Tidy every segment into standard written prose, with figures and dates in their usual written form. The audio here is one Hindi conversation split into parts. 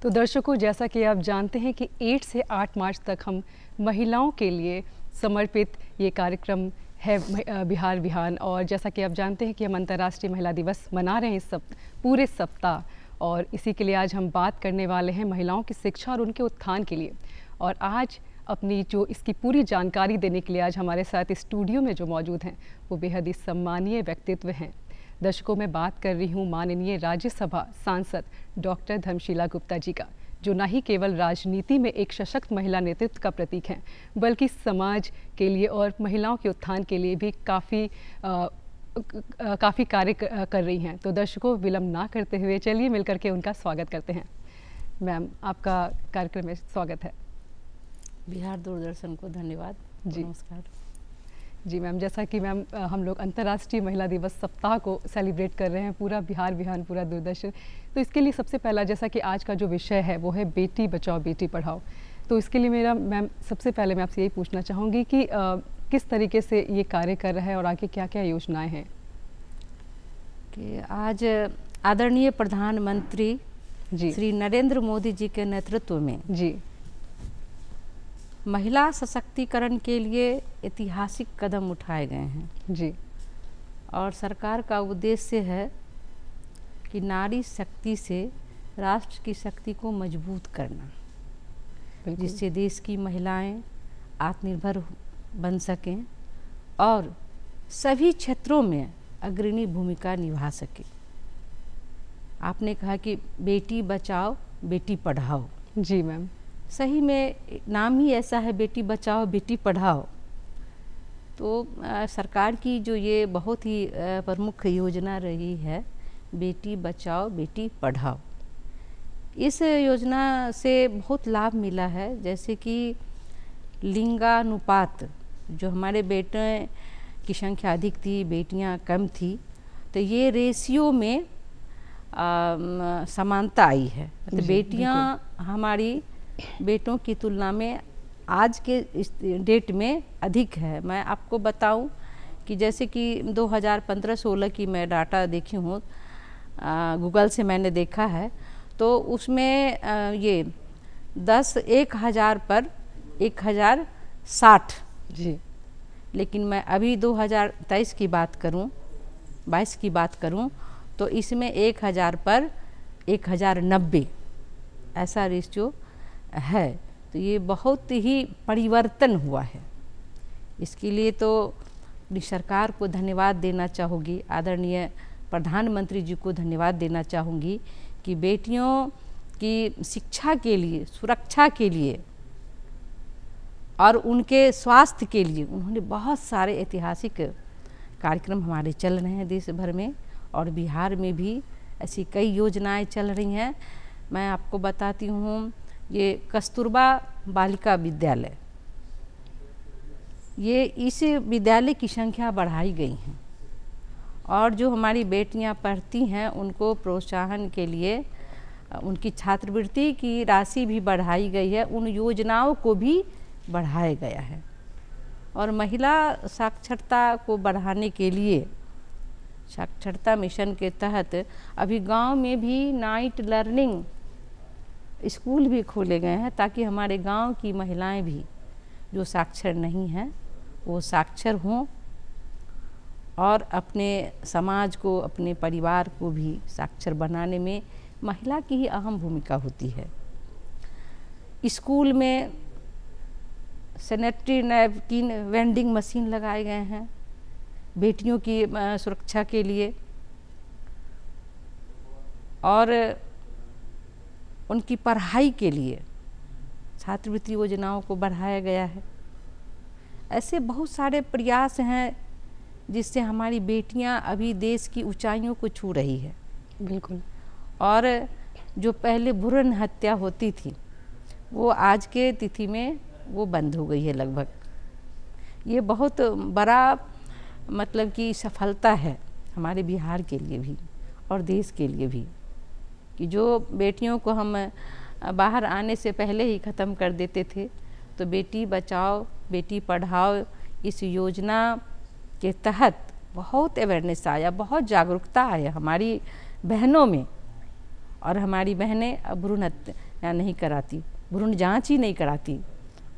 तो दर्शकों, जैसा कि आप जानते हैं कि 8 से 8 मार्च तक हम महिलाओं के लिए समर्पित ये कार्यक्रम है बिहार बिहान। और जैसा कि आप जानते हैं कि हम अंतर्राष्ट्रीय महिला दिवस मना रहे हैं इस पूरे सप्ताह, और इसी के लिए आज हम बात करने वाले हैं महिलाओं की शिक्षा और उनके उत्थान के लिए। और आज अपनी जो इसकी पूरी जानकारी देने के लिए आज हमारे साथ स्टूडियो में जो मौजूद हैं वो बेहद ही सम्मानीय व्यक्तित्व हैं। दर्शकों, मैं बात कर रही हूँ माननीय राज्यसभा सांसद डॉक्टर धर्मशीला गुप्ता जी का, जो न ही केवल राजनीति में एक सशक्त महिला नेतृत्व का प्रतीक हैं, बल्कि समाज के लिए और महिलाओं के उत्थान के लिए भी काफ़ी कार्य कर रही हैं। तो दर्शकों, विलंब ना करते हुए चलिए मिलकर के उनका स्वागत करते हैं। मैम, आपका कार्यक्रम में स्वागत है। बिहार दूरदर्शन को धन्यवाद जी। नमस्कार जी मैम, जैसा कि मैम हम लोग अंतर्राष्ट्रीय महिला दिवस सप्ताह को सेलिब्रेट कर रहे हैं, पूरा बिहार बिहान, पूरा दूरदर्शन। तो इसके लिए सबसे पहला, जैसा कि आज का जो विषय है वो है बेटी बचाओ बेटी पढ़ाओ। तो इसके लिए मेरा मैम सबसे पहले मैं आपसे यही पूछना चाहूँगी कि किस तरीके से ये कार्य कर रहा है और आगे क्या क्या योजनाएं हैं। कि आज आदरणीय प्रधानमंत्री जी श्री नरेंद्र मोदी जी के नेतृत्व में जी महिला सशक्तिकरण के लिए ऐतिहासिक कदम उठाए गए हैं जी। और सरकार का उद्देश्य है कि नारी शक्ति से राष्ट्र की शक्ति को मजबूत करना, जिससे देश की महिलाएं आत्मनिर्भर बन सकें और सभी क्षेत्रों में अग्रणी भूमिका निभा सकें। आपने कहा कि बेटी बचाओ बेटी पढ़ाओ। जी मैम, सही में नाम ही ऐसा है, बेटी बचाओ बेटी पढ़ाओ। तो सरकार की जो ये बहुत ही प्रमुख योजना रही है, बेटी बचाओ बेटी पढ़ाओ, इस योजना से बहुत लाभ मिला है। जैसे कि लिंगानुपात, जो हमारे बेटे की संख्या अधिक थी, बेटियां कम थी, तो ये रेशियो में समानता आई है। तो बेटियां हमारी बेटों की तुलना में आज के इस डेट में अधिक है। मैं आपको बताऊं कि जैसे कि 2015-16 की मैं डाटा देखी हूँ, गूगल से मैंने देखा है, तो उसमें ये 10-1000 पर 1060 जी। लेकिन मैं अभी 2023 की बात करूं, 22 की बात करूं, तो इसमें 1000 पर 1090 ऐसा रेशियो है। तो ये बहुत ही परिवर्तन हुआ है। इसके लिए तो अपनी सरकार को धन्यवाद देना चाहूँगी, आदरणीय प्रधानमंत्री जी को धन्यवाद देना चाहूँगी कि बेटियों की शिक्षा के लिए, सुरक्षा के लिए और उनके स्वास्थ्य के लिए उन्होंने बहुत सारे ऐतिहासिक कार्यक्रम हमारे चल रहे हैं देश भर में, और बिहार में भी ऐसी कई योजनाएं चल रही हैं। मैं आपको बताती हूँ, ये कस्तूरबा बालिका विद्यालय, ये इस विद्यालय की संख्या बढ़ाई गई है, और जो हमारी बेटियां पढ़ती हैं उनको प्रोत्साहन के लिए उनकी छात्रवृत्ति की राशि भी बढ़ाई गई है, उन योजनाओं को भी बढ़ाया गया है। और महिला साक्षरता को बढ़ाने के लिए साक्षरता मिशन के तहत अभी गांव में भी नाइट लर्निंग स्कूल भी खोले गए हैं, ताकि हमारे गांव की महिलाएं भी जो साक्षर नहीं हैं वो साक्षर हों और अपने समाज को, अपने परिवार को भी साक्षर बनाने में महिला की ही अहम भूमिका होती है। स्कूल में सैनिटरी नैपकिन वेंडिंग मशीन लगाए गए हैं बेटियों की सुरक्षा के लिए, और उनकी पढ़ाई के लिए छात्रवृत्ति योजनाओं को बढ़ाया गया है। ऐसे बहुत सारे प्रयास हैं जिससे हमारी बेटियां अभी देश की ऊंचाइयों को छू रही है। बिल्कुल। और जो पहले भ्रूण हत्या होती थी वो आज के तिथि में वो बंद हो गई है लगभग। ये बहुत बड़ा मतलब कि सफलता है हमारे बिहार के लिए भी और देश के लिए भी, कि जो बेटियों को हम बाहर आने से पहले ही ख़त्म कर देते थे, तो बेटी बचाओ बेटी पढ़ाओ इस योजना के तहत बहुत अवेयरनेस आया, बहुत जागरूकता आया हमारी बहनों में, और हमारी बहनें भ्रूण या नहीं कराती, भ्रूण जांच ही नहीं कराती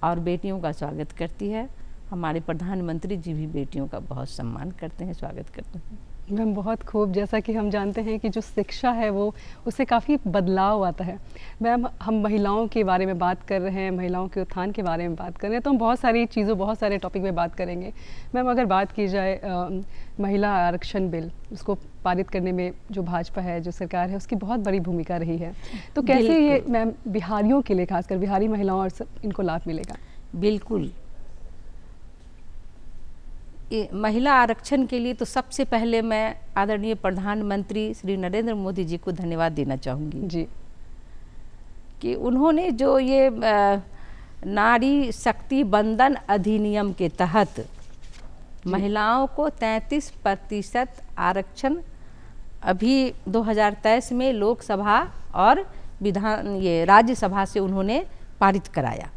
और बेटियों का स्वागत करती है। हमारे प्रधानमंत्री जी भी बेटियों का बहुत सम्मान करते हैं, स्वागत करते हैं। मैम बहुत खूब। जैसा कि हम जानते हैं कि जो शिक्षा है वो उससे काफ़ी बदलाव आता है। मैम हम महिलाओं के बारे में बात कर रहे हैं, महिलाओं के उत्थान के बारे में बात कर रहे हैं, तो हम बहुत सारी चीज़ों, बहुत सारे टॉपिक में बात करेंगे। मैम अगर बात की जाए महिला आरक्षण बिल, उसको पारित करने में जो भाजपा है, जो सरकार है, उसकी बहुत बड़ी भूमिका रही है। तो कैसे ये मैम बिहारियों के लिए, खासकर बिहारी महिलाओं और इनको लाभ मिलेगा? बिल्कुल, महिला आरक्षण के लिए तो सबसे पहले मैं आदरणीय प्रधानमंत्री श्री नरेंद्र मोदी जी को धन्यवाद देना चाहूँगी जी, कि उन्होंने जो ये नारी शक्ति बंधन अधिनियम के तहत महिलाओं को 33% आरक्षण अभी 2023 में लोकसभा और ये राज्यसभा से उन्होंने पारित कराया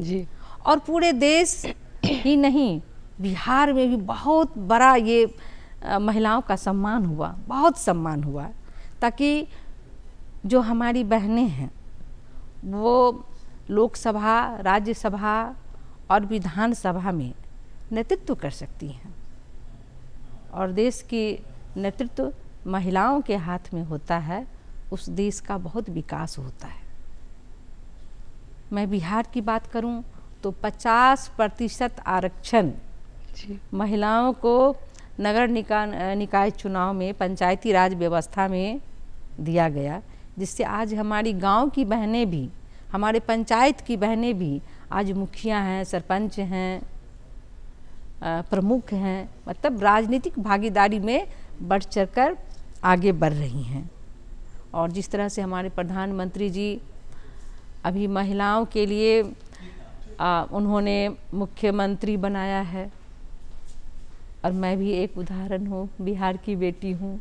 जी। और पूरे देश ही नहीं, बिहार में भी बहुत बड़ा ये महिलाओं का सम्मान हुआ, बहुत सम्मान हुआ, ताकि जो हमारी बहनें हैं वो लोकसभा, राज्यसभा और विधानसभा में नेतृत्व कर सकती हैं। और देश की नेतृत्व महिलाओं के हाथ में होता है, उस देश का बहुत विकास होता है। मैं बिहार की बात करूं तो 50% आरक्षण महिलाओं को नगर निकाय चुनाव में, पंचायती राज व्यवस्था में दिया गया, जिससे आज हमारी गांव की बहनें भी, हमारे पंचायत की बहनें भी आज मुखिया हैं, सरपंच हैं, प्रमुख हैं, मतलब राजनीतिक भागीदारी में बढ़ चढ़कर आगे बढ़ रही हैं। और जिस तरह से हमारे प्रधानमंत्री जी अभी महिलाओं के लिए उन्होंने मुख्यमंत्री बनाया है, और मैं भी एक उदाहरण हूँ, बिहार की बेटी हूँ,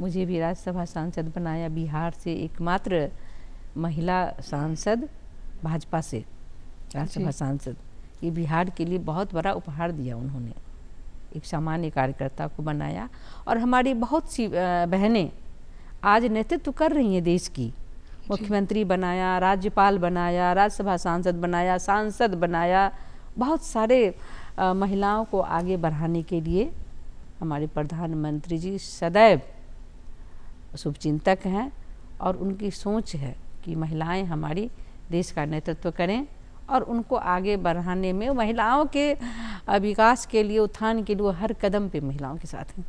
मुझे भी राज्यसभा सांसद बनाया, बिहार से एकमात्र महिला सांसद भाजपा से राज्यसभा सांसद। ये बिहार के लिए बहुत बड़ा उपहार दिया उन्होंने, एक सामान्य कार्यकर्ता को बनाया। और हमारी बहुत सी बहनें आज नेतृत्व कर रही हैं देश की, मुख्यमंत्री बनाया, राज्यपाल बनाया, राज्यसभा सांसद बनाया, सांसद बनाया। बहुत सारे महिलाओं को आगे बढ़ाने के लिए हमारे प्रधानमंत्री जी सदैव शुभचिंतक हैं, और उनकी सोच है कि महिलाएं हमारी देश का नेतृत्व करें, और उनको आगे बढ़ाने में, महिलाओं के विकास के लिए, उत्थान के लिए हर कदम पे महिलाओं के साथ हैं।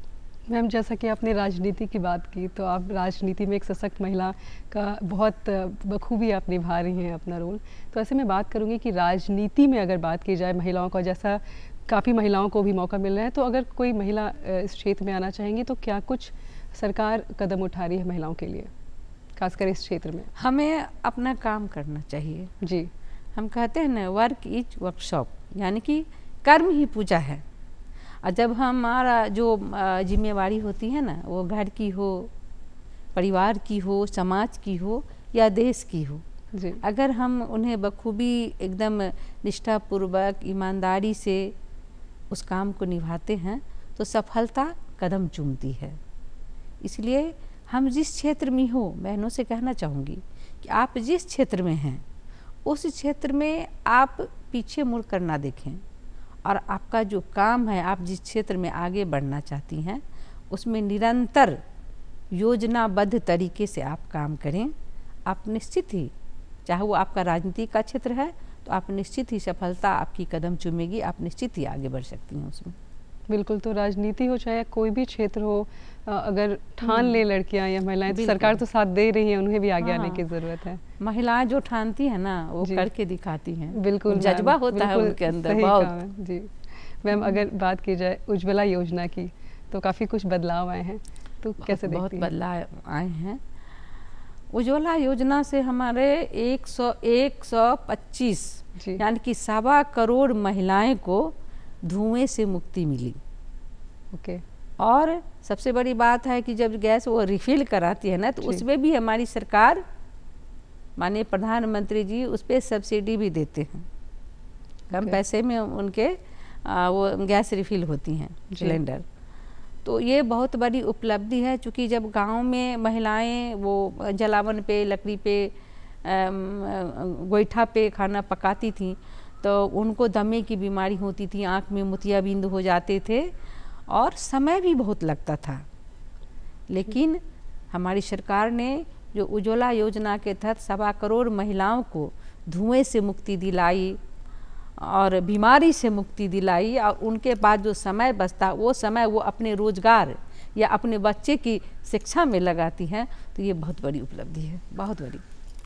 मैम जैसा कि आपने राजनीति की बात की, तो आप राजनीति में एक सशक्त महिला का बहुत बखूबी आप निभा रही हैं अपना रोल। तो ऐसे में बात करूँगी कि राजनीति में अगर बात की जाए महिलाओं का, जैसा काफ़ी महिलाओं को भी मौका मिल रहा है, तो अगर कोई महिला इस क्षेत्र में आना चाहेंगी तो क्या कुछ सरकार कदम उठा रही है महिलाओं के लिए, खासकर इस क्षेत्र में? हमें अपना काम करना चाहिए जी। हम कहते हैं ना, वर्क इज वर्कशॉप, यानी कि कर्म ही पूजा है। और जब हमारा जो जिम्मेवारी होती है ना, वो घर की हो, परिवार की हो, समाज की हो या देश की हो जी। अगर हम उन्हें बखूबी एकदम निष्ठापूर्वक ईमानदारी से उस काम को निभाते हैं तो सफलता कदम चूमती है। इसलिए हम जिस क्षेत्र में हो, बहनों से कहना चाहूँगी कि आप जिस क्षेत्र में हैं उस क्षेत्र में आप पीछे मुड़ कर ना देखें, और आपका जो काम है, आप जिस क्षेत्र में आगे बढ़ना चाहती हैं उसमें निरंतर योजनाबद्ध तरीके से आप काम करें। आप निश्चित ही, चाहे वो आपका राजनीति का क्षेत्र है, तो आप निश्चित ही सफलता आपकी कदम चूमेगी, आप निश्चित ही आगे बढ़ सकती हैं उसमें। बिल्कुल, तो राजनीति हो चाहे कोई भी क्षेत्र हो, अगर ठान ले लड़कियां या महिलाएं, तो सरकार तो साथ दे रही है, उन्हें भी आगे आने की ज़रूरत है। महिलाएं जो ठानती हैं ना, वो करके दिखाती हैं। बिल्कुल, जज्बा होता है उनके अंदर बहुत। जी मैम, अगर बात की जाए उज्ज्वला योजना की, तो काफ़ी कुछ बदलाव आए हैं, तो कैसे देखती हैं? बहुत बदलाव आए हैं। उज्ज्वला योजना से हमारे 125 यानी कि 1.25 करोड़ महिलाएं को धुएं से मुक्ति मिली। ओके। और सबसे बड़ी बात है कि जब गैस वो रिफिल कराती है ना, तो उसमें भी हमारी सरकार, माननीय प्रधानमंत्री जी उस पर सब्सिडी भी देते हैं। कम पैसे में उनके वो गैस रिफिल होती हैं सिलेंडर। तो ये बहुत बड़ी उपलब्धि है, क्योंकि जब गांव में महिलाएं वो जलावन पे, लकड़ी पे गोईठा पे खाना पकाती थीं तो उनको दमे की बीमारी होती थी, आँख में मोतियाबिंद हो जाते थे और समय भी बहुत लगता था। लेकिन हमारी सरकार ने जो उज्ज्वला योजना के तहत 1.25 करोड़ महिलाओं को धुएं से मुक्ति दिलाई और बीमारी से मुक्ति दिलाई, और उनके बाद जो समय बचता वो समय वो अपने रोजगार या अपने बच्चे की शिक्षा में लगाती हैं, तो ये बहुत बड़ी उपलब्धि है, बहुत बड़ी।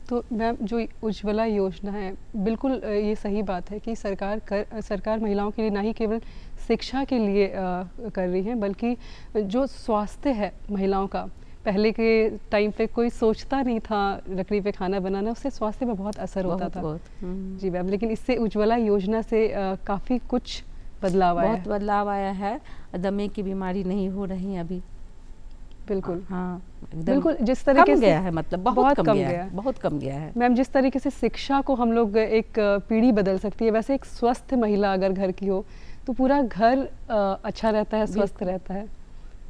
तो मैम जो उज्ज्वला योजना है, बिल्कुल ये सही बात है कि सरकार महिलाओं के लिए ना ही केवल शिक्षा के लिए कर रही है, बल्कि जो स्वास्थ्य है महिलाओं का, पहले के टाइम पे कोई सोचता नहीं था लकड़ी पे खाना बनाना, उससे स्वास्थ्य में बहुत असर होता था। जी मैम, लेकिन इससे उज्ज्वला योजना से काफ़ी कुछ बदलाव आया है। बहुत बदलाव आया है, दमे की बीमारी नहीं हो रही अभी। बिल्कुल, हाँ बिल्कुल। जिस तरीके से गया है, मतलब बहुत कम गया है, बहुत कम गया है मैम। जिस तरीके से शिक्षा को हम लोग एक पीढ़ी बदल सकती है, वैसे एक स्वस्थ महिला अगर घर की हो तो पूरा घर अच्छा रहता है, स्वस्थ रहता है।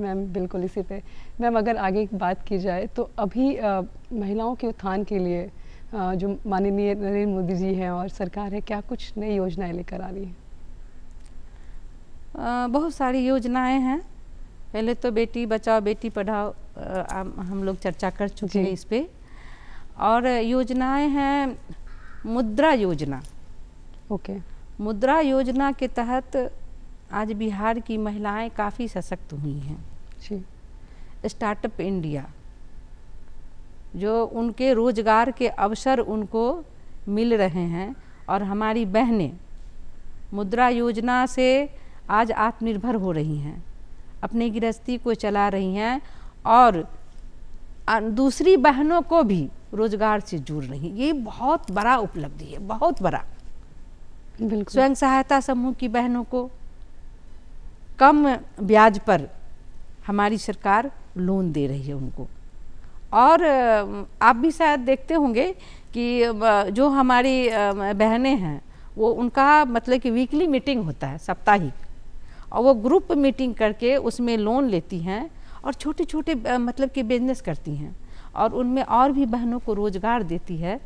मैम बिल्कुल इसी पे मैम अगर आगे बात की जाए तो अभी महिलाओं के उत्थान के लिए जो माननीय नरेंद्र मोदी जी हैं और सरकार है, क्या कुछ नई योजनाएं लेकर आ रही हैं? बहुत सारी योजनाएं हैं। पहले तो बेटी बचाओ बेटी पढ़ाओ हम लोग चर्चा कर चुके हैं इस पे, और योजनाएं हैं मुद्रा योजना। ओके। मुद्रा योजना के तहत आज बिहार की महिलाएं काफ़ी सशक्त हुई हैं जी। स्टार्टअप इंडिया, जो उनके रोजगार के अवसर उनको मिल रहे हैं, और हमारी बहनें मुद्रा योजना से आज आत्मनिर्भर हो रही हैं, अपनी गृहस्थी को चला रही हैं और दूसरी बहनों को भी रोजगार से जोड़ रही हैं। ये बहुत बड़ा उपलब्धि है, बहुत बड़ा। स्वयं सहायता समूह की बहनों को कम ब्याज पर हमारी सरकार लोन दे रही है उनको। और आप भी शायद देखते होंगे कि जो हमारी बहनें हैं वो उनका मतलब कि वीकली मीटिंग होता है, साप्ताहिक, और वो ग्रुप मीटिंग करके उसमें लोन लेती हैं और छोटे छोटे मतलब कि बिजनेस करती हैं, और उनमें और भी बहनों को रोजगार देती है।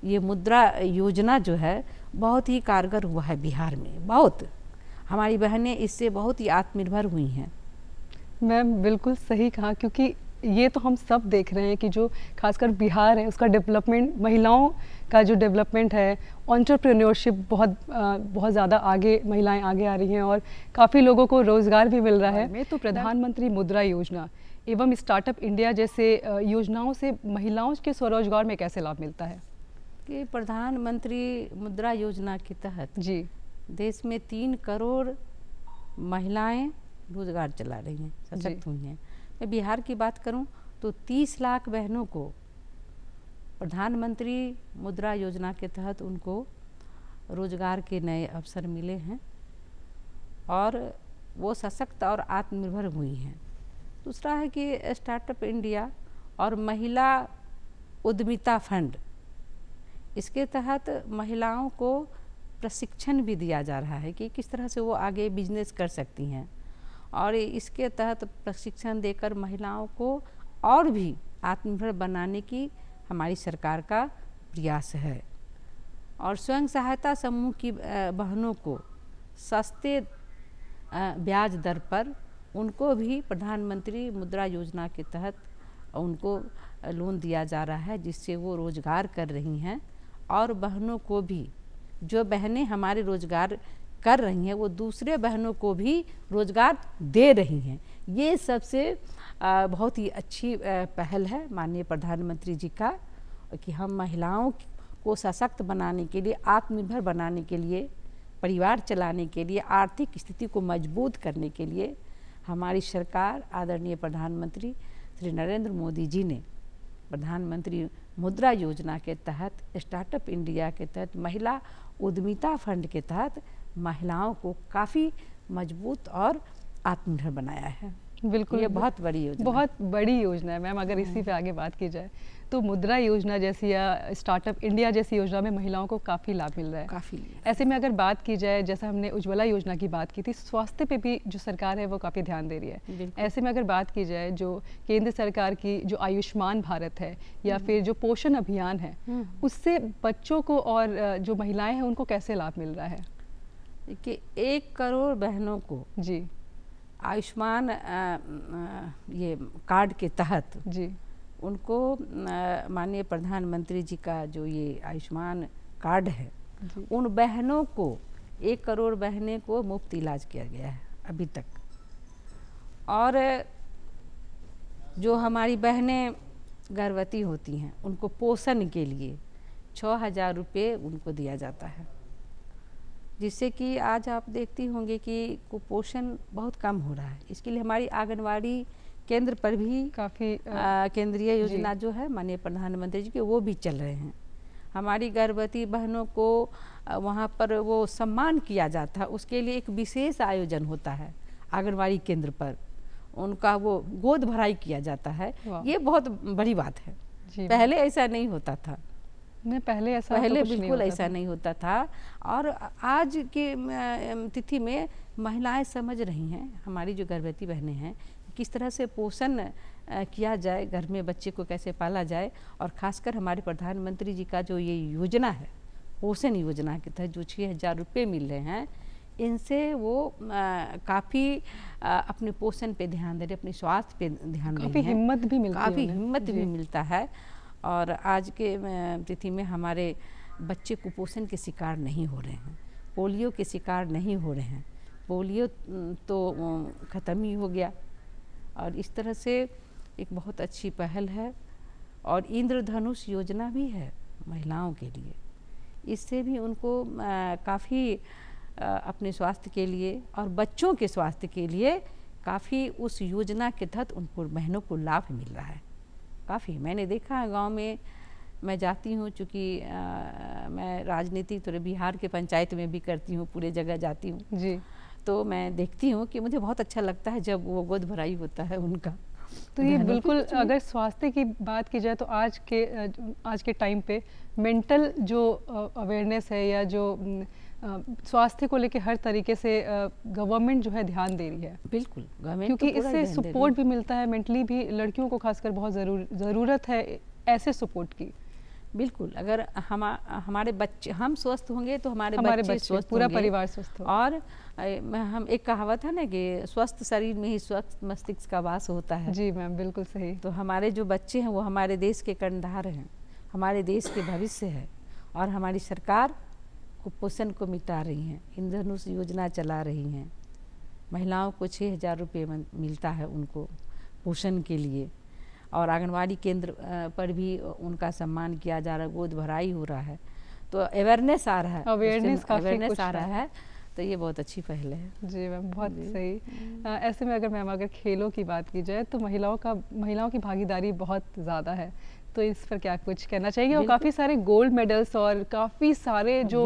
ये मुद्रा योजना जो है बहुत ही कारगर हुआ है बिहार में, बहुत। हमारी बहनें इससे बहुत ही आत्मनिर्भर हुई हैं। मैम बिल्कुल सही कहा, क्योंकि ये तो हम सब देख रहे हैं कि जो खासकर बिहार है उसका डेवलपमेंट, महिलाओं का जो डेवलपमेंट है, एंटरप्रेन्योरशिप बहुत ज़्यादा आगे महिलाएं आगे आ रही हैं और काफ़ी लोगों को रोज़गार भी मिल रहा है। मैं तो प्रधानमंत्री मुद्रा योजना एवं स्टार्टअप इंडिया जैसे योजनाओं से महिलाओं के स्वरोजगार में कैसे लाभ मिलता है? कि प्रधानमंत्री मुद्रा योजना के तहत जी देश में 3 करोड़ महिलाएं रोजगार चला रही हैं, सशक्त हुई हैं। मैं बिहार की बात करूं तो 30 लाख बहनों को प्रधानमंत्री मुद्रा योजना के तहत उनको रोजगार के नए अवसर मिले हैं और वो सशक्त और आत्मनिर्भर हुई हैं। दूसरा है कि स्टार्टअप इंडिया और महिला उद्यमिता फंड, इसके तहत महिलाओं को प्रशिक्षण भी दिया जा रहा है कि किस तरह से वो आगे बिजनेस कर सकती हैं, और इसके तहत प्रशिक्षण देकर महिलाओं को और भी आत्मनिर्भर बनाने की हमारी सरकार का प्रयास है। और स्वयं सहायता समूह की बहनों को सस्ते ब्याज दर पर उनको भी प्रधानमंत्री मुद्रा योजना के तहत उनको लोन दिया जा रहा है, जिससे वो रोजगार कर रही हैं, और बहनों को भी, जो बहनें हमारे रोजगार कर रही हैं वो दूसरे बहनों को भी रोजगार दे रही हैं। ये सबसे बहुत ही अच्छी पहल है माननीय प्रधानमंत्री जी का, कि हम महिलाओं को सशक्त बनाने के लिए, आत्मनिर्भर बनाने के लिए, परिवार चलाने के लिए, आर्थिक स्थिति को मजबूत करने के लिए हमारी सरकार आदरणीय प्रधानमंत्री श्री नरेंद्र मोदी जी ने प्रधानमंत्री मुद्रा योजना के तहत, स्टार्टअप इंडिया के तहत, महिला उद्यमिता फंड के तहत महिलाओं को काफ़ी मजबूत और आत्मनिर्भर बनाया है। बिल्कुल, ये बहुत बड़ी योजना, बहुत बड़ी योजना है मैम। अगर इसी पे आगे बात की जाए तो मुद्रा योजना जैसी या स्टार्टअप इंडिया जैसी योजना में महिलाओं को काफ़ी लाभ मिल रहा है। काफ़ी। ऐसे में अगर बात की जाए, जैसा हमने उज्ज्वला योजना की बात की थी, स्वास्थ्य पे भी जो सरकार है वो काफ़ी ध्यान दे रही है। ऐसे में अगर बात की जाए जो केंद्र सरकार की जो आयुष्मान भारत है या फिर जो पोषण अभियान है, उससे बच्चों को और जो महिलाएं हैं उनको कैसे लाभ मिल रहा है? देखिए, 1 करोड़ बहनों को जी आयुष्मान ये कार्ड के तहत जी उनको माननीय प्रधानमंत्री जी का जो ये आयुष्मान कार्ड है, उन बहनों को 1 करोड़ बहनें को मुफ्त इलाज किया गया है अभी तक। और जो हमारी बहनें गर्भवती होती हैं उनको पोषण के लिए 6,000 रुपये उनको दिया जाता है, जिससे कि आज आप देखती होंगे कि कुपोषण बहुत कम हो रहा है। इसके लिए हमारी आंगनवाड़ी केंद्र पर भी काफ़ी केंद्रीय योजना जो है माननीय प्रधानमंत्री जी के, वो भी चल रहे हैं। हमारी गर्भवती बहनों को वहाँ पर वो सम्मान किया जाता है, उसके लिए एक विशेष आयोजन होता है आंगनवाड़ी केंद्र पर, उनका वो गोद भराई किया जाता है। ये बहुत बड़ी बात है, पहले ऐसा नहीं होता था। पहले बिल्कुल ऐसा नहीं होता था। और आज के तिथि में महिलाएं समझ रही हैं, हमारी जो गर्भवती बहनें हैं, किस तरह से पोषण किया जाए, घर में बच्चे को कैसे पाला जाए। और ख़ासकर हमारे प्रधानमंत्री जी का जो ये योजना है, पोषण योजना के तहत जो 6,000 रुपये मिल रहे हैं, इनसे वो काफ़ी अपने पोषण पे ध्यान दे रहे, अपने स्वास्थ्य पे ध्यान दे रहे हैं। काफ़ी हिम्मत भी मिलता है। और आज के तिथि में हमारे बच्चे कुपोषण के शिकार नहीं हो रहे हैं, पोलियो के शिकार नहीं हो रहे हैं। पोलियो तो ख़त्म ही हो गया। और इस तरह से एक बहुत अच्छी पहल है। और इंद्रधनुष योजना भी है महिलाओं के लिए, इससे भी उनको काफ़ी अपने स्वास्थ्य के लिए और बच्चों के स्वास्थ्य के लिए काफ़ी उस योजना के तहत उनको बहनों को लाभ मिल रहा है काफ़ी। मैंने देखा है गांव में, मैं जाती हूँ, चूँकि मैं राजनीति तो बिहार के पंचायत में भी करती हूँ, पूरे जगह जाती हूँ जी, तो मैं देखती हूँ कि मुझे बहुत अच्छा लगता है जब वो गोद भराई होता है उनका। तो ये बिल्कुल, अगर स्वास्थ्य की बात की जाए तो आज के टाइम पे मेंटल जो अवेयरनेस है या जो स्वास्थ्य को लेके हर तरीके से गवर्नमेंट जो है ध्यान दे रही है। बिल्कुल, गवर्नमेंट, क्योंकि इससे सपोर्ट भी मिलता है, मेंटली भी लड़कियों को खासकर बहुत ज़रूरत है ऐसे सपोर्ट की। बिल्कुल, अगर हमारे बच्चे, हम स्वस्थ होंगे तो हमारे बच्चे स्वस्थ, पूरा परिवार स्वस्थ होगा। और हम एक कहावत है ना कि स्वस्थ शरीर में ही स्वस्थ मस्तिष्क का वास होता है। जी मैम, बिल्कुल सही। तो हमारे जो बच्चे हैं वो हमारे देश के कर्णधार हैं, हमारे देश के भविष्य है। और हमारी सरकार कुपोषण को मिटा रही हैं, इंद्रधनुष योजना चला रही हैं। महिलाओं को 6,000 रुपये मिलता है उनको पोषण के लिए। और आंगनवाड़ी केंद्र पर भी उनका सम्मान किया जा रहा है, गोद भराई हो रहा है। तो अवेयरनेस आ रहा है, अवेयरनेस आ रहा है, तो ये बहुत अच्छी पहल है। जी मैम, बहुत सही। ऐसे में अगर खेलों की बात की जाए तो महिलाओं की भागीदारी बहुत ज़्यादा है, तो इस पर क्या कुछ कहना चाहिए? और काफ़ी सारे गोल्ड मेडल्स और काफ़ी सारे जो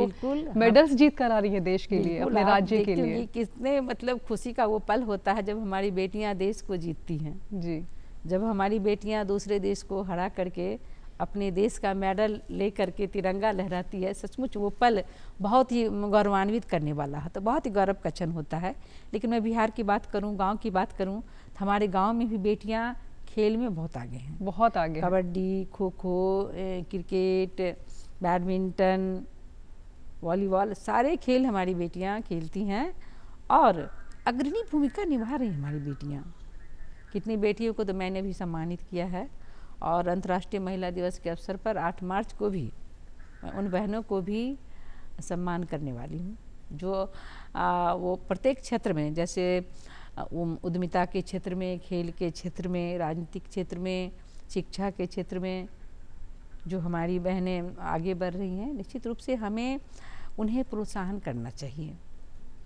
मेडल्स जीत कर आ रही है देश के लिए, अपने राज्य के लिए। कितने मतलब खुशी का वो पल होता है जब हमारी बेटियां देश को जीतती हैं। जी, जब हमारी बेटियां दूसरे देश को हरा करके अपने देश का मेडल ले करके तिरंगा लहराती है, सचमुच वो पल बहुत ही गौरवान्वित करने वाला है। तो बहुत ही गौरव का क्षण होता है। लेकिन मैं बिहार की बात करूं, गांव की बात करूं, तो हमारे गांव में भी बेटियां खेल में बहुत आगे हैं, बहुत आगे। Kabaddi, kho kho, cricket, badminton, volleyball, सारे खेल हमारी बेटियां खेलती हैं और अग्रणी भूमिका निभा रही हैं हमारी बेटियां। कितनी बेटियों को तो मैंने भी सम्मानित किया है। और अंतर्राष्ट्रीय महिला दिवस के अवसर पर 8 मार्च को भी उन बहनों को भी सम्मान करने वाली हूँ जो वो प्रत्येक क्षेत्र में, जैसे उद्यमिता के क्षेत्र में, खेल के क्षेत्र में, राजनीतिक क्षेत्र में, शिक्षा के क्षेत्र में जो हमारी बहनें आगे बढ़ रही हैं, निश्चित रूप से हमें उन्हें प्रोत्साहन करना चाहिए।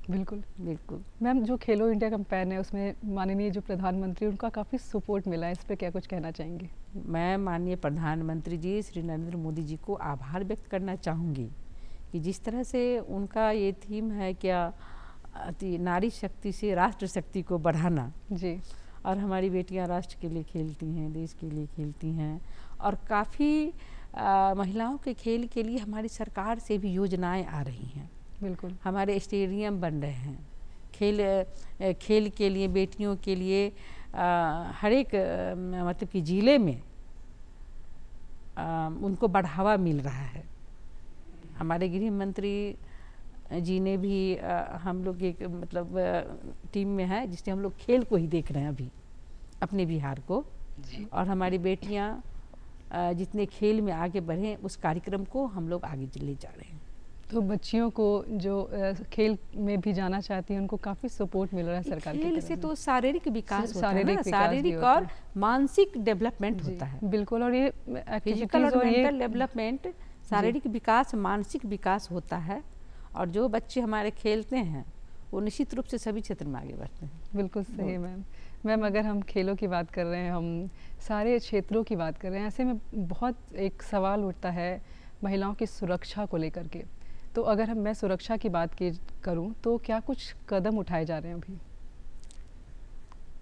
बिल्कुल बिल्कुल। मैम, जो खेलो इंडिया कैंपेन है उसमें माननीय जो प्रधानमंत्री, उनका काफ़ी सपोर्ट मिला है, इस पर क्या कुछ कहना चाहेंगे? मैं माननीय प्रधानमंत्री जी श्री नरेंद्र मोदी जी को आभार व्यक्त करना चाहूँगी कि जिस तरह से उनका ये थीम है क्या, नारी शक्ति से राष्ट्र शक्ति को बढ़ाना। जी। और हमारी बेटियां राष्ट्र के लिए खेलती हैं, देश के लिए खेलती हैं। और काफ़ी महिलाओं के खेल के लिए हमारी सरकार से भी योजनाएं आ रही हैं। बिल्कुल, हमारे स्टेडियम बन रहे हैं खेल के लिए, बेटियों के लिए। हर एक मतलब कि ज़िले में उनको बढ़ावा मिल रहा है। हमारे गृह मंत्री जी ने भी हम लोग एक मतलब टीम में है जिससे हम लोग खेल को ही देख रहे हैं अभी अपने बिहार को। और हमारी बेटियां जितने खेल में आगे बढ़ें उस कार्यक्रम को हम लोग आगे ले जा रहे हैं। तो बच्चियों को जो खेल में भी जाना चाहती हैं उनको काफ़ी सपोर्ट मिल रहा है सरकार की तरफ से। खेल से तो शारीरिक विकास होता है ना, शारीरिक और मानसिक डेवलपमेंट होता है। बिल्कुल, और ये फिजिकल और मेंटल डेवलपमेंट, शारीरिक विकास, मानसिक विकास होता है। और जो बच्चे हमारे खेलते हैं वो निश्चित रूप से सभी क्षेत्र में आगे बढ़ते हैं। बिल्कुल सही मैम, अगर हम खेलों की बात कर रहे हैं, हम सारे क्षेत्रों की बात कर रहे हैं, ऐसे में बहुत एक सवाल उठता है महिलाओं की सुरक्षा को लेकर के। तो अगर मैं सुरक्षा की बात करूं तो क्या कुछ कदम उठाए जा रहे हैं अभी?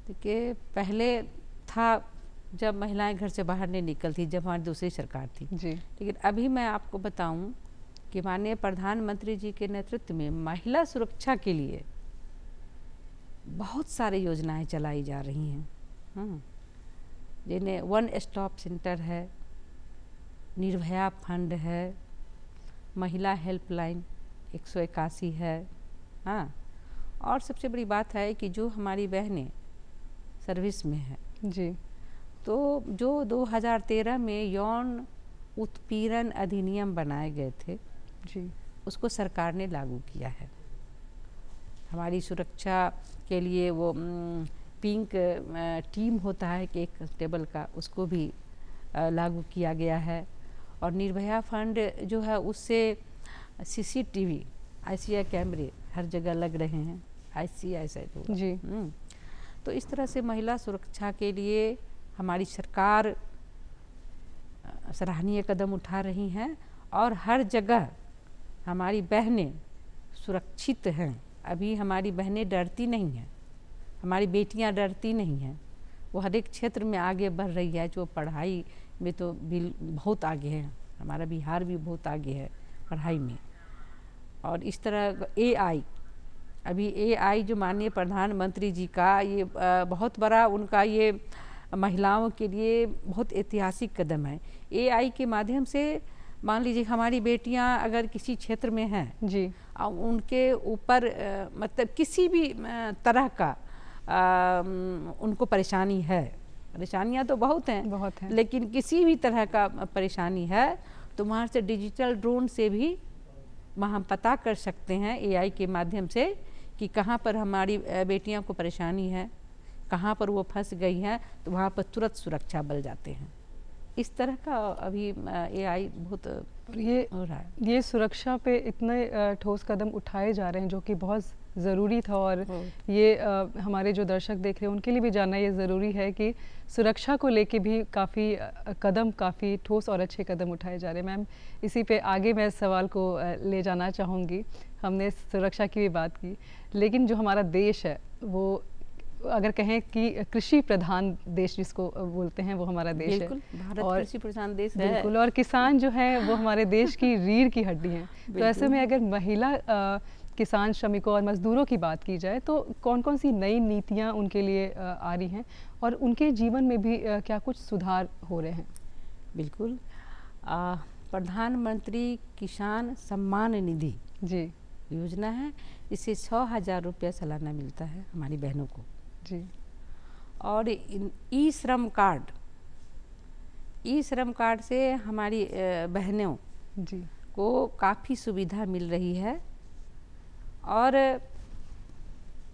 देखिए, पहले था जब महिलाएं घर से बाहर नहीं निकलती, जब हमारी दूसरी सरकार थी जी, लेकिन अभी मैं आपको बताऊं कि माननीय प्रधानमंत्री जी के नेतृत्व में महिला सुरक्षा के लिए बहुत सारी योजनाएं चलाई जा रही हैं। जिन्हें वन स्टॉप सेंटर है, निर्भया फंड है, महिला हेल्पलाइन 181 है। हाँ, और सबसे बड़ी बात है कि जो हमारी बहनें सर्विस में है जी, तो जो 2013 में यौन उत्पीड़न अधिनियम बनाए गए थे जी, उसको सरकार ने लागू किया है। हमारी सुरक्षा के लिए वो पिंक टीम होता है कि एक टेबल का, उसको भी लागू किया गया है। और निर्भया फंड जो है उससे CCTV ICI कैमरे हर जगह लग रहे हैं, ICI से जी। तो इस तरह से महिला सुरक्षा के लिए हमारी सरकार सराहनीय कदम उठा रही हैं और हर जगह हमारी बहनें सुरक्षित हैं। अभी हमारी बहनें डरती नहीं हैं, हमारी बेटियां डरती नहीं हैं। वो हर एक क्षेत्र में आगे बढ़ रही है। जो पढ़ाई में तो बहुत आगे है, हमारा बिहार भी बहुत आगे है पढ़ाई में। और इस तरह AI, अभी AI जो माननीय प्रधानमंत्री जी का ये बहुत बड़ा उनका ये महिलाओं के लिए बहुत ऐतिहासिक कदम है। AI के माध्यम से मान लीजिए हमारी बेटियां अगर किसी क्षेत्र में हैं जी, उनके ऊपर मतलब किसी भी तरह का उनको परेशानी है, परेशानियां तो बहुत हैं, लेकिन किसी भी तरह का परेशानी है तो वहाँ से डिजिटल ड्रोन से भी वहाँ हम पता कर सकते हैं AI के माध्यम से कि कहाँ पर हमारी बेटियों को परेशानी है, कहाँ पर वो फंस गई हैं, तो वहाँ पर तुरंत सुरक्षा बल जाते हैं। इस तरह का अभी AI बहुत हो रहा है। ये सुरक्षा पे इतने ठोस कदम उठाए जा रहे हैं जो कि बहुत ज़रूरी था। और ये हमारे जो दर्शक देख रहे हैं उनके लिए भी जानना ये ज़रूरी है कि सुरक्षा को लेके भी काफ़ी ठोस और अच्छे कदम उठाए जा रहे हैं। मैम, इसी पे आगे मैं सवाल को ले जाना चाहूँगी। हमने सुरक्षा की भी बात की, लेकिन जो हमारा देश है वो अगर कहें कि कृषि प्रधान देश जिसको बोलते हैं वो हमारा देश है। भारत और कृषि प्रधान देश है। बिल्कुल, और किसान जो है वो हमारे देश की रीढ़ की हड्डी हैं। तो ऐसे में अगर महिला किसान, श्रमिकों और मजदूरों की बात की जाए तो कौन कौन सी नई नीतियां उनके लिए आ रही हैं और उनके जीवन में भी क्या कुछ सुधार हो रहे हैं? बिल्कुल, प्रधानमंत्री किसान सम्मान निधि जी योजना है, इससे 6,000 रुपया सालाना मिलता है हमारी बहनों को जी। और ई श्रम कार्ड से हमारी बहनों जी को काफ़ी सुविधा मिल रही है और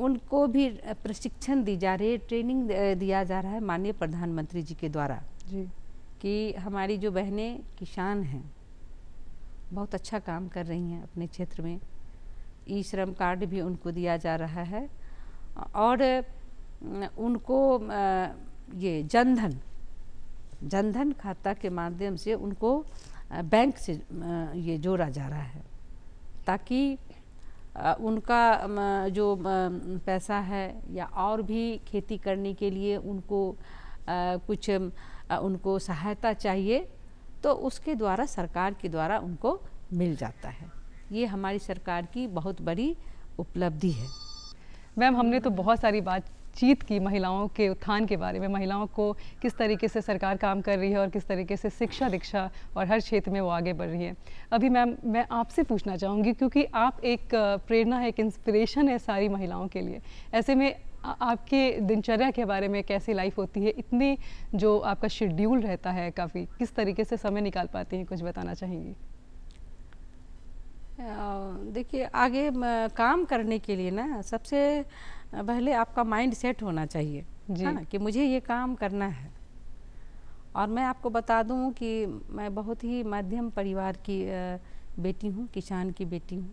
उनको भी प्रशिक्षण दी जा रही है, ट्रेनिंग दिया जा रहा है माननीय प्रधानमंत्री जी के द्वारा जी कि हमारी जो बहनें किसान हैं बहुत अच्छा काम कर रही हैं अपने क्षेत्र में। ई श्रम कार्ड भी उनको दिया जा रहा है और उनको ये जनधन खाता के माध्यम से उनको बैंक से ये जोड़ा जा रहा है ताकि उनका जो पैसा है या और भी खेती करने के लिए उनको कुछ उनको सहायता चाहिए तो उसके द्वारा सरकार के द्वारा उनको मिल जाता है। ये हमारी सरकार की बहुत बड़ी उपलब्धि है। मैम, हमने तो बहुत सारी बातचीत की महिलाओं के उत्थान के बारे में, महिलाओं को किस तरीके से सरकार काम कर रही है और किस तरीके से शिक्षा दीक्षा और हर क्षेत्र में वो आगे बढ़ रही है। अभी मैम मैं आपसे पूछना चाहूँगी, क्योंकि आप एक प्रेरणा है, एक इंस्पिरेशन है सारी महिलाओं के लिए, ऐसे में आपके दिनचर्या के बारे में कैसी लाइफ होती है, इतनी जो आपका शेड्यूल रहता है काफ़ी, किस तरीके से समय निकाल पाती हैं, कुछ बताना चाहेंगी? देखिए, आगे काम करने के लिए ना सबसे पहले आपका माइंड सेट होना चाहिए, है ना, कि मुझे ये काम करना है। और मैं आपको बता दूं कि मैं बहुत ही मध्यम परिवार की बेटी हूँ, किसान की बेटी हूँ,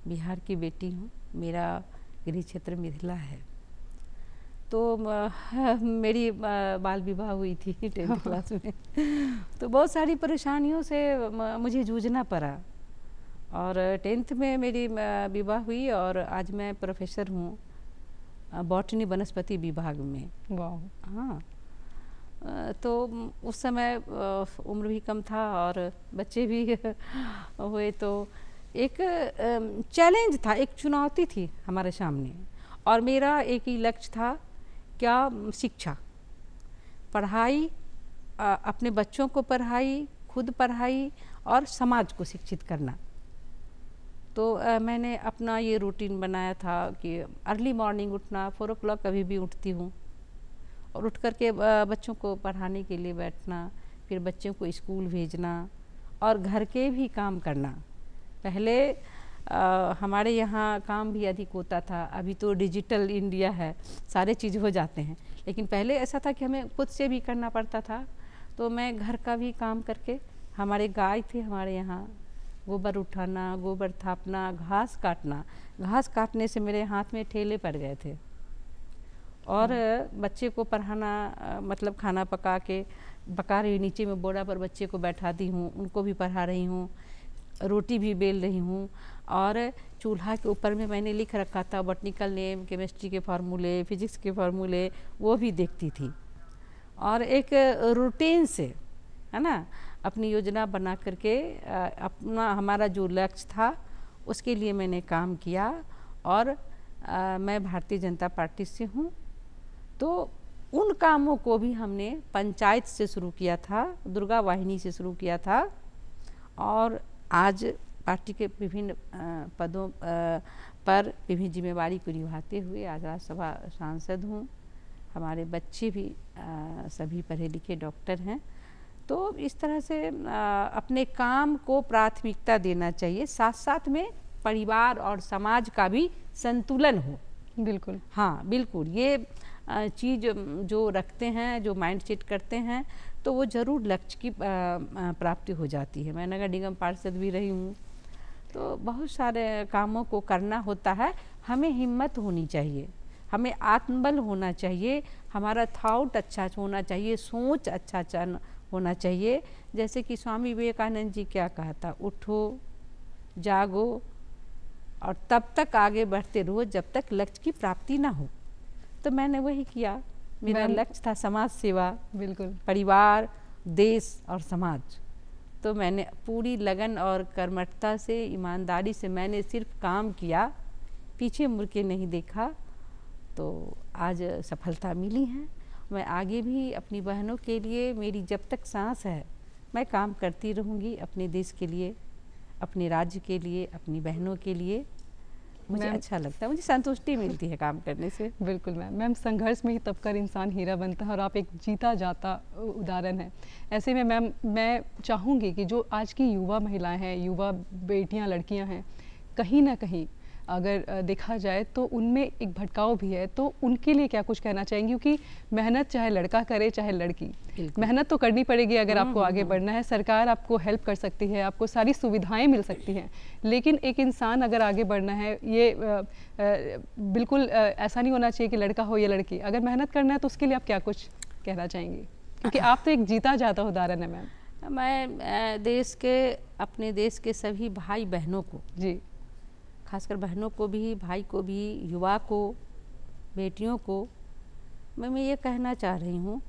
बिहार की बेटी हूँ। मेरा गृह क्षेत्र मिथिला है। तो मेरी बाल विवाह हुई थी 10th क्लास में। तो बहुत सारी परेशानियों से मुझे जूझना पड़ा और 10th में मेरी विवाह हुई और आज मैं प्रोफेसर हूँ बॉटनी वनस्पति विभाग में। वाह। हाँ, तो उस समय उम्र भी कम था और बच्चे भी हुए, तो एक चैलेंज था, एक चुनौती थी हमारे सामने। और मेरा एक ही लक्ष्य था, क्या, शिक्षा, पढ़ाई, अपने बच्चों को पढ़ाई, खुद पढ़ाई और समाज को शिक्षित करना। तो मैंने अपना ये रूटीन बनाया था कि अर्ली मॉर्निंग उठना, 4 o'clock कभी भी उठती हूँ और उठ कर के बच्चों को पढ़ाने के लिए बैठना, फिर बच्चों को स्कूल भेजना और घर के भी काम करना। पहले हमारे यहाँ काम भी अधिक होता था, अभी तो डिजिटल इंडिया है, सारे चीज़ हो जाते हैं, लेकिन पहले ऐसा था कि हमें खुद से भी करना पड़ता था। तो मैं घर का भी काम करके, हमारे गाय थे हमारे यहाँ, गोबर उठाना, गोबर थापना, घास काटना। घास काटने से मेरे हाथ में ठेले पड़ गए थे। और बच्चे को पढ़ाना, मतलब खाना पका रही, नीचे में बोरा पर बच्चे को बैठा दी हूँ, उनको भी पढ़ा रही हूँ, रोटी भी बेल रही हूँ। और चूल्हा के ऊपर में मैंने लिख रखा था बॉटनिकल नेम, केमिस्ट्री के फार्मूले, फिजिक्स के फार्मूले, वो भी देखती थी। और एक रूटीन से, है ना, अपनी योजना बना करके अपना हमारा जो लक्ष्य था उसके लिए मैंने काम किया। और मैं भारतीय जनता पार्टी से हूँ, तो उन कामों को भी हमने पंचायत से शुरू किया था, दुर्गा वाहिनी से शुरू किया था। और आज पार्टी के विभिन्न पदों पर विभिन्न जिम्मेवारी को निभाते हुए आज राज्यसभा सांसद हूँ। हमारे बच्चे भी सभी पढ़े लिखे डॉक्टर हैं। तो इस तरह से अपने काम को प्राथमिकता देना चाहिए, साथ साथ में परिवार और समाज का भी संतुलन हो। बिल्कुल, हाँ बिल्कुल, ये चीज़ जो रखते हैं, जो माइंड सेट करते हैं, तो वो ज़रूर लक्ष्य की प्राप्ति हो जाती है। मैं नगर निगम पार्षद भी रही हूँ, तो बहुत सारे कामों को करना होता है। हमें हिम्मत होनी चाहिए, हमें आत्मबल होना चाहिए, हमारा थॉट अच्छा होना चाहिए, सोच अच्छा होना चाहिए। जैसे कि स्वामी विवेकानंद जी क्या कहा था, उठो, जागो और तब तक आगे बढ़ते रहो जब तक लक्ष्य की प्राप्ति ना हो। तो मैंने वही किया, मेरा लक्ष्य था समाज सेवा, बिल्कुल, परिवार, देश और समाज। तो मैंने पूरी लगन और कर्मठता से, ईमानदारी से मैंने सिर्फ काम किया, पीछे मुड़ के नहीं देखा। तो आज सफलता मिली है। मैं आगे भी अपनी बहनों के लिए, मेरी जब तक सांस है, मैं काम करती रहूँगी अपने देश के लिए, अपने राज्य के लिए, अपनी बहनों के लिए। मुझे अच्छा लगता है, मुझे संतुष्टि मिलती है काम करने से। बिल्कुल मैम, संघर्ष में ही तब कर इंसान हीरा बनता है और आप एक जीता जाता उदाहरण है। ऐसे में मैम, मैं चाहूँगी कि जो आज की युवा महिलाएं हैं, युवा बेटियां, लड़कियां हैं, कहीं ना कहीं अगर देखा जाए तो उनमें एक भटकाव भी है, तो उनके लिए क्या कुछ कहना चाहेंगी? क्योंकि मेहनत चाहे लड़का करे चाहे लड़की, मेहनत तो करनी पड़ेगी अगर आपको आगे बढ़ना है। सरकार आपको हेल्प कर सकती है, आपको सारी सुविधाएं मिल सकती हैं, लेकिन एक इंसान अगर आगे बढ़ना है, ये बिल्कुल ऐसा नहीं होना चाहिए कि लड़का हो या लड़की। अगर मेहनत करना है तो उसके लिए आप क्या कुछ कहना चाहेंगी? क्योंकि आप तो एक जीता जाता उदाहरण है मैम। मैं अपने देश के सभी भाई बहनों को, जी, खासकर बहनों को भी, भाई को भी, युवा को, बेटियों को मैं ये कहना चाह रही हूँ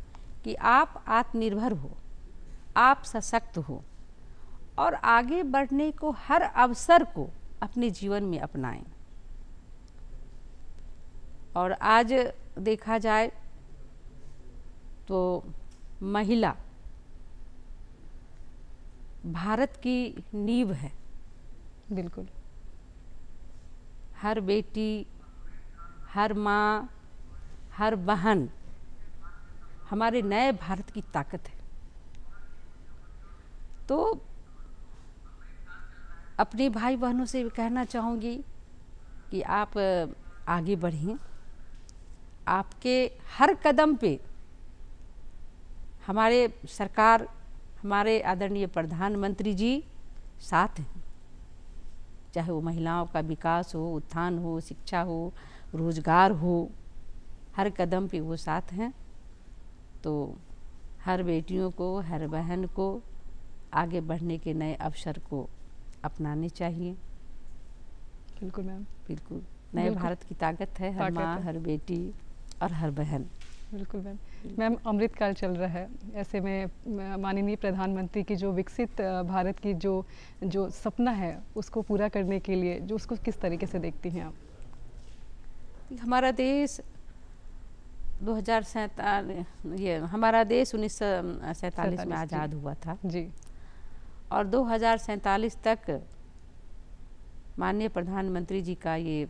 कि आप आत्मनिर्भर हो, आप सशक्त हो और आगे बढ़ने को, हर अवसर को अपने जीवन में अपनाएं। और आज देखा जाए तो महिला भारत की नींव है। बिल्कुल। हर बेटी, हर माँ, हर बहन हमारे नए भारत की ताकत है। तो अपने भाई बहनों से भी कहना चाहूँगी कि आप आगे बढ़ें। आपके हर कदम पे हमारे सरकार, हमारे आदरणीय प्रधानमंत्री जी साथ हैं। चाहे वो महिलाओं का विकास हो, उत्थान हो, शिक्षा हो, रोजगार हो, हर कदम पे वो साथ हैं। तो हर बेटियों को, हर बहन को आगे बढ़ने के नए अवसर को अपनाने चाहिए। बिल्कुल मैम, बिल्कुल। नए भारत की ताकत है हर माँ, हर बेटी और हर बहन। बिल्कुल मैम। मैम, अमृतकाल चल रहा है, ऐसे में माननीय प्रधानमंत्री की जो विकसित भारत की जो सपना है उसको पूरा करने के लिए जो उसको किस तरीके से देखती हैं आप? हमारा देश 1947 में आज़ाद हुआ था जी। और 2047 तक माननीय प्रधानमंत्री जी का ये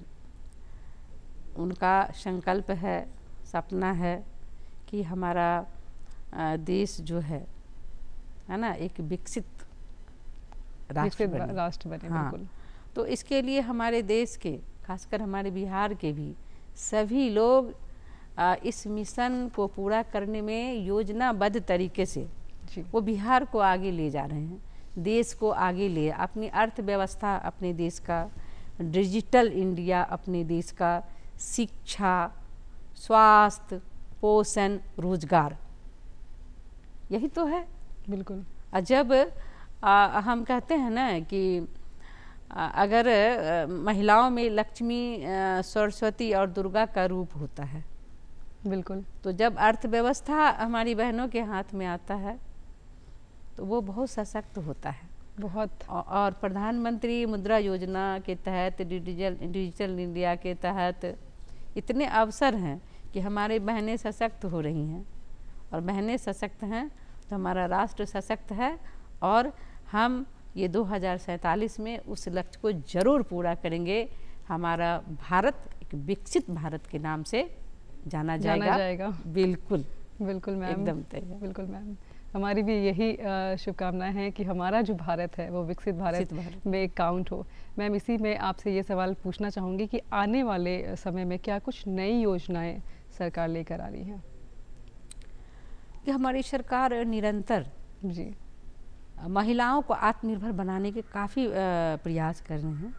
उनका संकल्प है, सपना है कि हमारा देश जो है ना, एक विकसित राष्ट्र बने। हाँ। बिल्कुल। तो इसके लिए हमारे देश के, खासकर हमारे बिहार के भी सभी लोग इस मिशन को पूरा करने में योजनाबद्ध तरीके से वो बिहार को आगे ले जा रहे हैं। देश को आगे ले, अपनी अर्थव्यवस्था अपने देश का, डिजिटल इंडिया अपने देश का, शिक्षा, स्वास्थ्य, पोषण, रोजगार, यही तो है। बिल्कुल। जब हम कहते हैं ना कि अगर महिलाओं में लक्ष्मी, सरस्वती और दुर्गा का रूप होता है, बिल्कुल, तो जब अर्थव्यवस्था हमारी बहनों के हाथ में आता है तो वो बहुत सशक्त होता है। बहुत। और प्रधानमंत्री मुद्रा योजना के तहत, डिजिटल इंडिया के तहत इतने अवसर हैं कि हमारी बहनें सशक्त हो रही हैं, और बहनें सशक्त हैं तो हमारा राष्ट्र सशक्त है। और हम ये 2047 में उस लक्ष्य को जरूर पूरा करेंगे। हमारा भारत एक विकसित भारत के नाम से जाना जाएगा। बिल्कुल बिल्कुल मैम, एकदम तैयार। बिल्कुल मैम, हमारी भी यही शुभकामनाएं हैं कि हमारा जो भारत है वो विकसित भारत में काउंट हो। मैम, इसी में आपसे ये सवाल पूछना चाहूँगी कि आने वाले समय में क्या कुछ नई योजनाएं सरकार लेकर आ रही हैं? कि हमारी सरकार निरंतर जी महिलाओं को आत्मनिर्भर बनाने के काफ़ी प्रयास कर रहे हैं।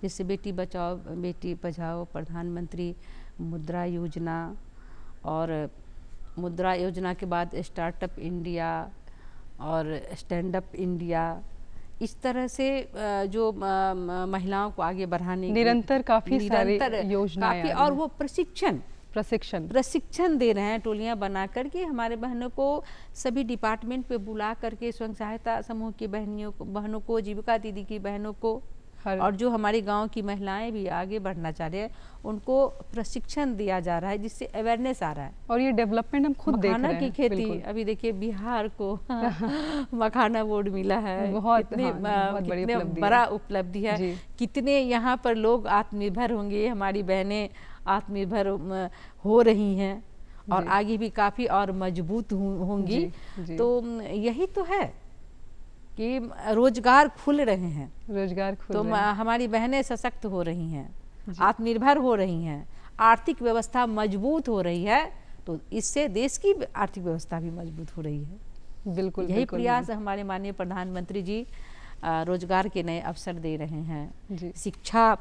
जैसे बेटी बचाओ बेटी पढ़ाओ, प्रधानमंत्री मुद्रा योजना, और मुद्रा योजना के बाद स्टार्टअप इंडिया और स्टैंड अप इंडिया, इस तरह से जो महिलाओं को आगे बढ़ाने निरंतर काफ़ी सारी योजनाएं, और वो प्रशिक्षण दे रहे हैं, टोलियां बना करके हमारे बहनों को सभी डिपार्टमेंट पे बुला करके, स्वयं सहायता समूह की बहनों को, जीविका दीदी की बहनों को, और जो हमारी गांव की महिलाएं भी आगे बढ़ना चाह रहे हैं उनको प्रशिक्षण दिया जा रहा है, जिससे अवेयरनेस आ रहा है। और ये डेवलपमेंट हम खुद देख रहे हैं। मखाना की खेती, अभी देखिए बिहार को मखाना अवॉर्ड मिला है, कितने बड़ा उपलब्धि है। कितने यहाँ पर लोग आत्मनिर्भर होंगे, हमारी बहनें आत्मनिर्भर हो रही हैं और आगे भी काफ़ी और मजबूत होंगी। तो यही तो है कि रोजगार खुल रहे हैं, तो हमारी बहनें सशक्त हो रही हैं, आत्मनिर्भर हो रही हैं, आर्थिक व्यवस्था मजबूत हो रही है, तो इससे देश की आर्थिक व्यवस्था भी मजबूत हो रही है। बिल्कुल, यही प्रयास हमारे माननीय प्रधानमंत्री जी रोजगार के नए अवसर दे रहे हैं। शिक्षा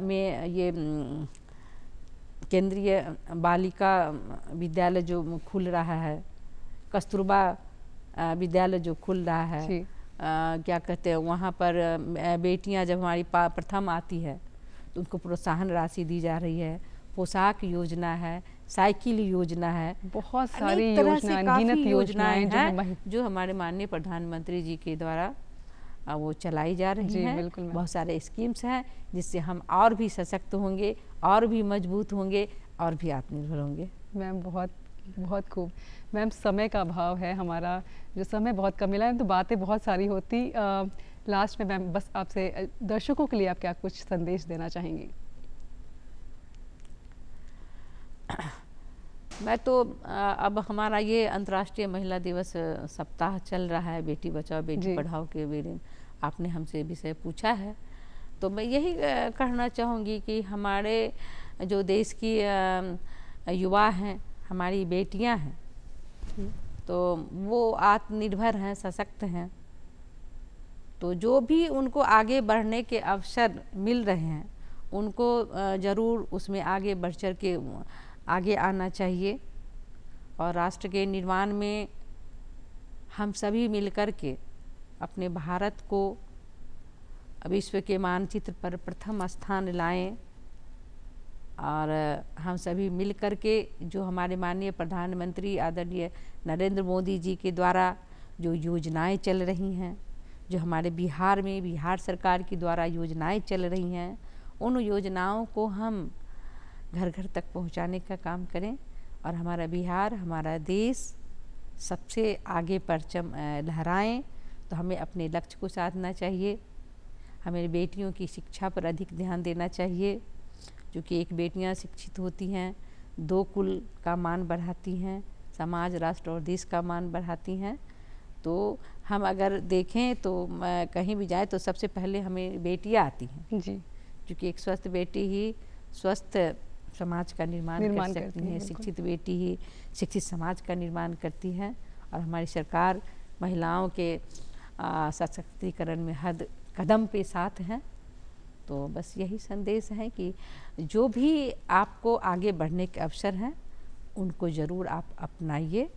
में ये केंद्रीय बालिका विद्यालय जो खुल रहा है, कस्तूरबा विद्यालय जो खुल रहा है, क्या कहते हैं, वहाँ पर बेटियाँ जब हमारी प्रथम आती है तो उनको प्रोत्साहन राशि दी जा रही है, पोशाक योजना है, साइकिल योजना है, बहुत सारी योजनाएं, अनगिनत योजनाएं हैं जो हमारे माननीय प्रधानमंत्री जी के द्वारा वो चलाई जा रही हैं। बहुत सारे स्कीम्स हैं जिससे हम और भी सशक्त होंगे, और भी मजबूत होंगे, और भी आत्मनिर्भर होंगे। मैम बहुत बहुत खूब। मैम समय का अभाव है हमारा, जो समय बहुत कम मिला है, तो बातें बहुत सारी होती। लास्ट में मैम बस आपसे दर्शकों के लिए आप क्या कुछ संदेश देना चाहेंगी? मैं तो अब हमारा ये अंतर्राष्ट्रीय महिला दिवस सप्ताह चल रहा है, बेटी बचाओ बेटी पढ़ाओ के बारे आपने हमसे विषय पूछा है, तो मैं यही कहना चाहूँगी कि हमारे जो देश की युवा हैं, हमारी बेटियां हैं, तो वो आत्मनिर्भर हैं, सशक्त हैं, तो जो भी उनको आगे बढ़ने के अवसर मिल रहे हैं उनको ज़रूर उसमें आगे बढ़ चढ़ के आगे आना चाहिए। और राष्ट्र के निर्माण में हम सभी मिलकर के अपने भारत को विश्व के मानचित्र पर प्रथम स्थान लाएं, और हम सभी मिलकर के जो हमारे माननीय प्रधानमंत्री आदरणीय नरेंद्र मोदी जी के द्वारा जो योजनाएं चल रही हैं, जो हमारे बिहार में बिहार सरकार के द्वारा योजनाएं चल रही हैं, उन योजनाओं को हम घर घर तक पहुंचाने का काम करें, और हमारा बिहार, हमारा देश सबसे आगे परचम लहराएं। तो हमें अपने लक्ष्य को साधना चाहिए, हमें बेटियों की शिक्षा पर अधिक ध्यान देना चाहिए, क्योंकि एक बेटियां शिक्षित होती हैं, दो कुल का मान बढ़ाती हैं, समाज, राष्ट्र और देश का मान बढ़ाती हैं। तो हम अगर देखें तो कहीं भी जाए तो सबसे पहले हमें बेटियां आती हैं जी, क्योंकि एक स्वस्थ बेटी ही स्वस्थ समाज का निर्माण कर सकती है, शिक्षित बेटी ही शिक्षित समाज का निर्माण करती है। और हमारी सरकार महिलाओं के सशक्तिकरण में हर कदम पे साथ हैं। तो बस यही संदेश है कि जो भी आपको आगे बढ़ने के अवसर हैं उनको ज़रूर आप अपनाइए,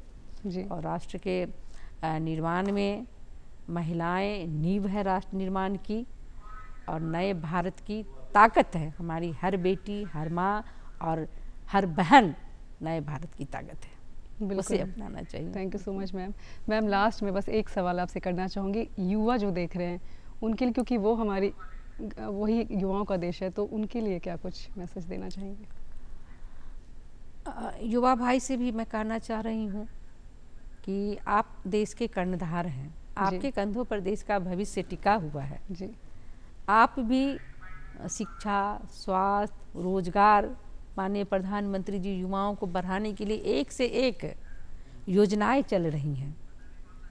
और राष्ट्र के निर्माण में महिलाएं नींव है राष्ट्र निर्माण की, और नए भारत की ताकत है। हमारी हर बेटी, हर माँ और हर बहन नए भारत की ताकत है, उसे अपनाना चाहिए। Thank you so much ma'am. Ma'am last में बस एक सवाल आपसे करना चाहूँगी, युवा जो देख रहे हैं उनके लिए, क्योंकि वो हमारी वही युवाओं का देश है, तो उनके लिए क्या कुछ मैसेज देना चाहेंगे? युवा भाई से भी मैं कहना चाह रही हूँ कि आप देश के कर्णधार हैं, आपके कंधों पर देश का भविष्य टिका हुआ है जी। आप भी शिक्षा, स्वास्थ्य, रोजगार, माननीय प्रधानमंत्री जी युवाओं को बढ़ाने के लिए एक से एक योजनाएं चल रही हैं।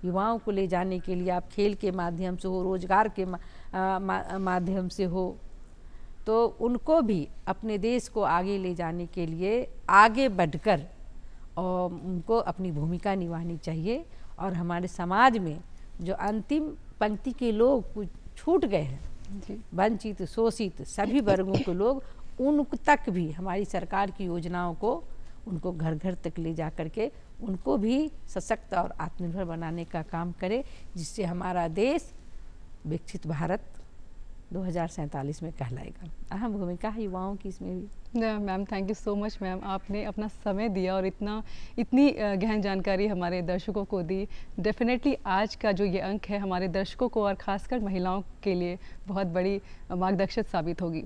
युवाओं को ले जाने के लिए आप खेल के माध्यम से हो, रोजगार के माध्यम से हो, तो उनको भी अपने देश को आगे ले जाने के लिए आगे बढ़कर और उनको अपनी भूमिका निभानी चाहिए। और हमारे समाज में जो अंतिम पंक्ति के लोग छूट गए हैं, वंचित, शोषित सभी वर्गों के लोग, उन तक भी हमारी सरकार की योजनाओं को उनको घर घर तक ले जा कर के उनको भी सशक्त और आत्मनिर्भर बनाने का काम करे, जिससे हमारा देश विकसित भारत 2047 में कहलाएगा। अहम भूमिका है युवाओं की इसमें भी। Ma'am thank you so much ma'am, आपने अपना समय दिया और इतनी गहन जानकारी हमारे दर्शकों को दी। डेफिनेटली आज का जो ये अंक है हमारे दर्शकों को और ख़ासकर महिलाओं के लिए बहुत बड़ी मार्गदर्शक साबित होगी।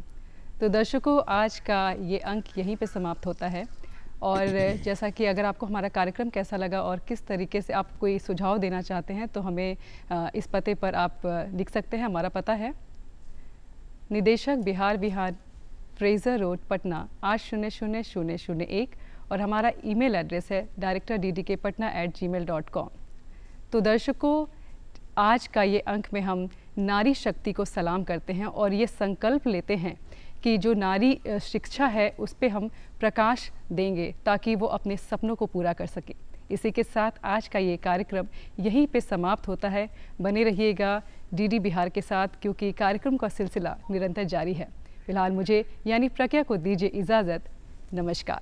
तो दर्शकों, आज का ये अंक यहीं पे समाप्त होता है। और जैसा कि अगर आपको हमारा कार्यक्रम कैसा लगा और किस तरीके से आप कोई सुझाव देना चाहते हैं, तो हमें इस पते पर आप लिख सकते हैं। हमारा पता है निदेशक बिहार, फ्रेजर रोड, पटना 800001, और हमारा ईमेल एड्रेस है directorddkpatna@gmail.com। तो दर्शकों, आज का ये अंक में हम नारी शक्ति को सलाम करते हैं और ये संकल्प लेते हैं कि जो नारी शिक्षा है उस पे हम प्रकाश देंगे ताकि वो अपने सपनों को पूरा कर सके। इसी के साथ आज का ये कार्यक्रम यहीं पे समाप्त होता है। बने रहिएगा डीडी बिहार के साथ, क्योंकि कार्यक्रम का सिलसिला निरंतर जारी है। फिलहाल मुझे यानी प्रज्ञा को दीजिए इजाज़त। नमस्कार।